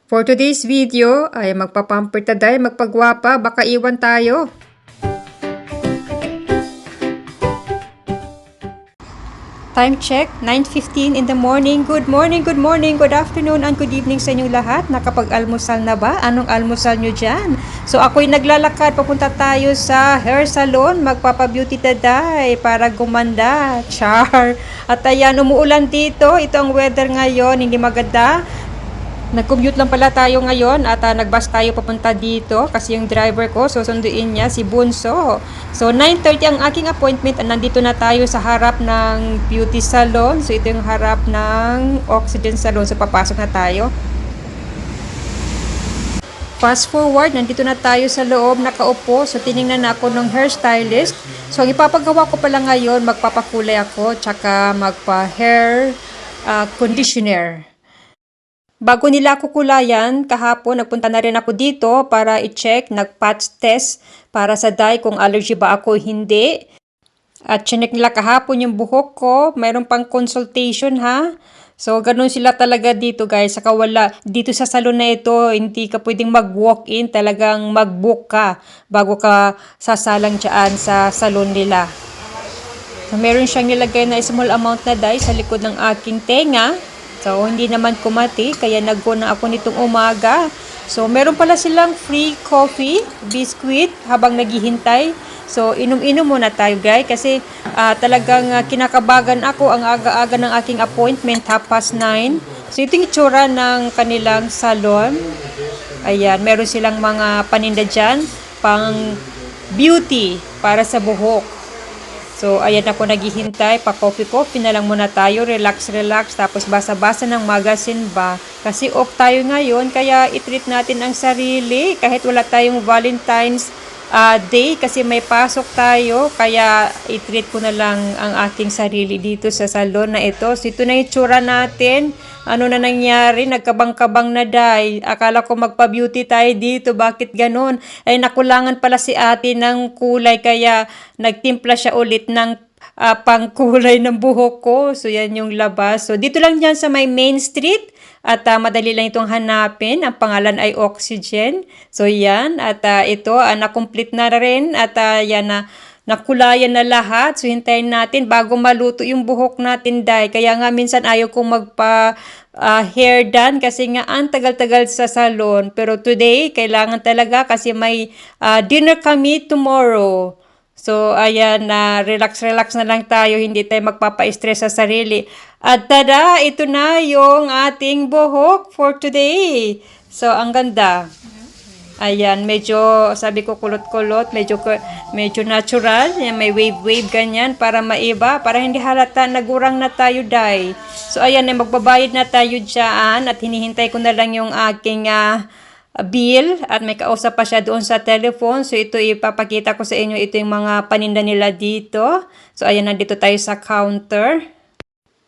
For today's video ay magpapamper taday, magpagwapa, baka iwan tayo. Time check, 9:15 in the morning. Good morning, good afternoon, and good evening sa inyong lahat. Nakapag-almusal na ba? Anong almusal nyo dyan? So ako'y naglalakad, papunta tayo sa hair salon, magpapa-beauty taday para gumanda. Char! At ayan, umuulan dito. Ito ang weather ngayon, hindi maganda. Nag-commute lang pala tayo ngayon at nag-bus tayo papunta dito kasi yung driver ko susunduin niya si Bunso. So 9:30 ang aking appointment at nandito na tayo sa harap ng beauty salon. So ito yung harap ng Oxygen Salon. So papasok na tayo. Fast forward, nandito na tayo sa loob, nakaupo. So tiningnan na ako ng hairstylist. So ang ipapagawa ko pala ngayon, magpapakulay ako tsaka magpa-hair conditioner. Bago nila ako kulayan, kahapon nagpunta na rin ako dito para i-check, nag-patch test para sa dye kung allergy ba ako hindi. At chinek nila kahapon yung buhok ko, mayroon pang consultation ha. So ganun sila talaga dito guys, saka wala, dito sa salon na ito, hindi ka pwedeng mag-walk-in, talagang mag-book ka bago ka sasalang dyan sa salon nila. So meron siyang nilagay na small amount na dye sa likod ng aking tenga. So, hindi naman kumati, kaya nag-go na ako nitong umaga. So, meron pala silang free coffee, biscuit, habang naghihintay. So, inom-inom muna tayo, guys, kasi talagang kinakabagan ako ang aga-aga ng aking appointment, 9:30. So, ito yung itsura ng kanilang salon. Ayan, meron silang mga paninda dyan, pang beauty para sa buhok. So, ayan ako naghihintay, pa-coffee-coffee na lang muna tayo, relax, tapos basa-basa ng magazine ba. Kasi off tayo ngayon, kaya i-treat natin ang sarili, kahit wala tayong Valentine's Day, kasi may pasok tayo, kaya i-treat ko na lang ang aking sarili dito sa salon na ito. So, ito na yung tsura natin. Ano na nangyari? Nagkabang-kabang na dahil. Akala ko magpa-beauty tayo dito. Bakit ganun? Ay nakulangan pala si ate ng kulay kaya nagtimpla siya ulit ng pangkulay ng buhok ko. So yan yung labas. So dito lang yan sa may Main Street. At madali lang itong hanapin. Ang pangalan ay Oxygen. So yan. At ito na-complete na rin. At yan na. Nakulayan na lahat. So, hintayin natin bago maluto yung buhok natin, dahil. Kaya nga minsan ayaw kong hair done kasi nga ang tagal-tagal sa salon. Pero today, kailangan talaga kasi may dinner kami tomorrow. So, ayan, relax na lang tayo. Hindi tayo magpapa-stress sa sarili. At tada, ito na yung ating buhok for today. So, ang ganda. Ayan, medyo, sabi ko kulot-kulot, medyo natural. Ayan, may wave-wave ganyan para maiba, para hindi halata nagurang na tayo dahil. So, ayan, magbabayad na tayo dyan at hinihintay ko na lang yung aking bill at may kausap pa siya doon sa telephone. So, ito ipapakita ko sa inyo, ito yung mga paninda nila dito. So, ayan, nandito tayo sa counter.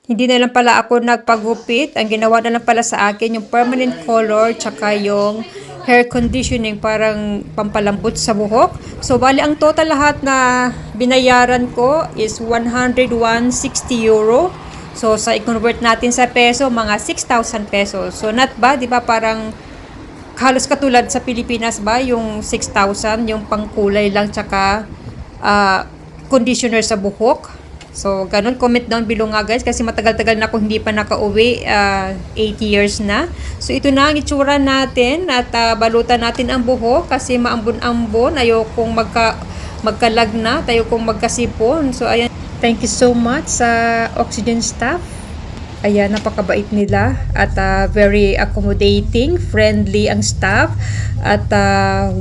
Hindi na lang pala ako nagpagupit. Ang ginawa na lang pala sa akin yung permanent color tsaka yung hair conditioning, parang pampalambot sa buhok. So, bali ang total lahat na binayaran ko is 160 euro. So, sa i-convert natin sa peso, mga 6,000 pesos. So, not bad, di ba? Parang halos katulad sa Pilipinas ba, yung 6,000, yung pangkulay lang, tsaka conditioner sa buhok. So, ganun, comment down below nga guys kasi matagal-tagal na ako hindi pa nakauwi, 80 years na. So, ito na ang itsura natin at balutan natin ang buhok kasi maambon-ambon. Ayokong magkalag na, tayo kong magkasipon. So, ayan, thank you so much sa Oxygen staff. Ayan, napakabait nila at very accommodating, friendly ang staff at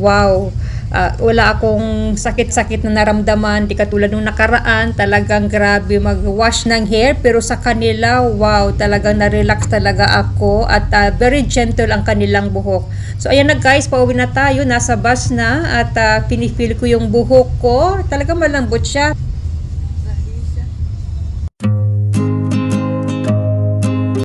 wow. Wala akong sakit-sakit na naramdaman, di katulad nung nakaraan, talagang grabe mag-wash ng hair, pero sa kanila, wow, talagang na-relax talaga ako at very gentle ang kanilang buhok. So ayan na guys, pauwi na tayo, nasa bus na at pinifeel ko yung buhok ko, talagang malambot siya.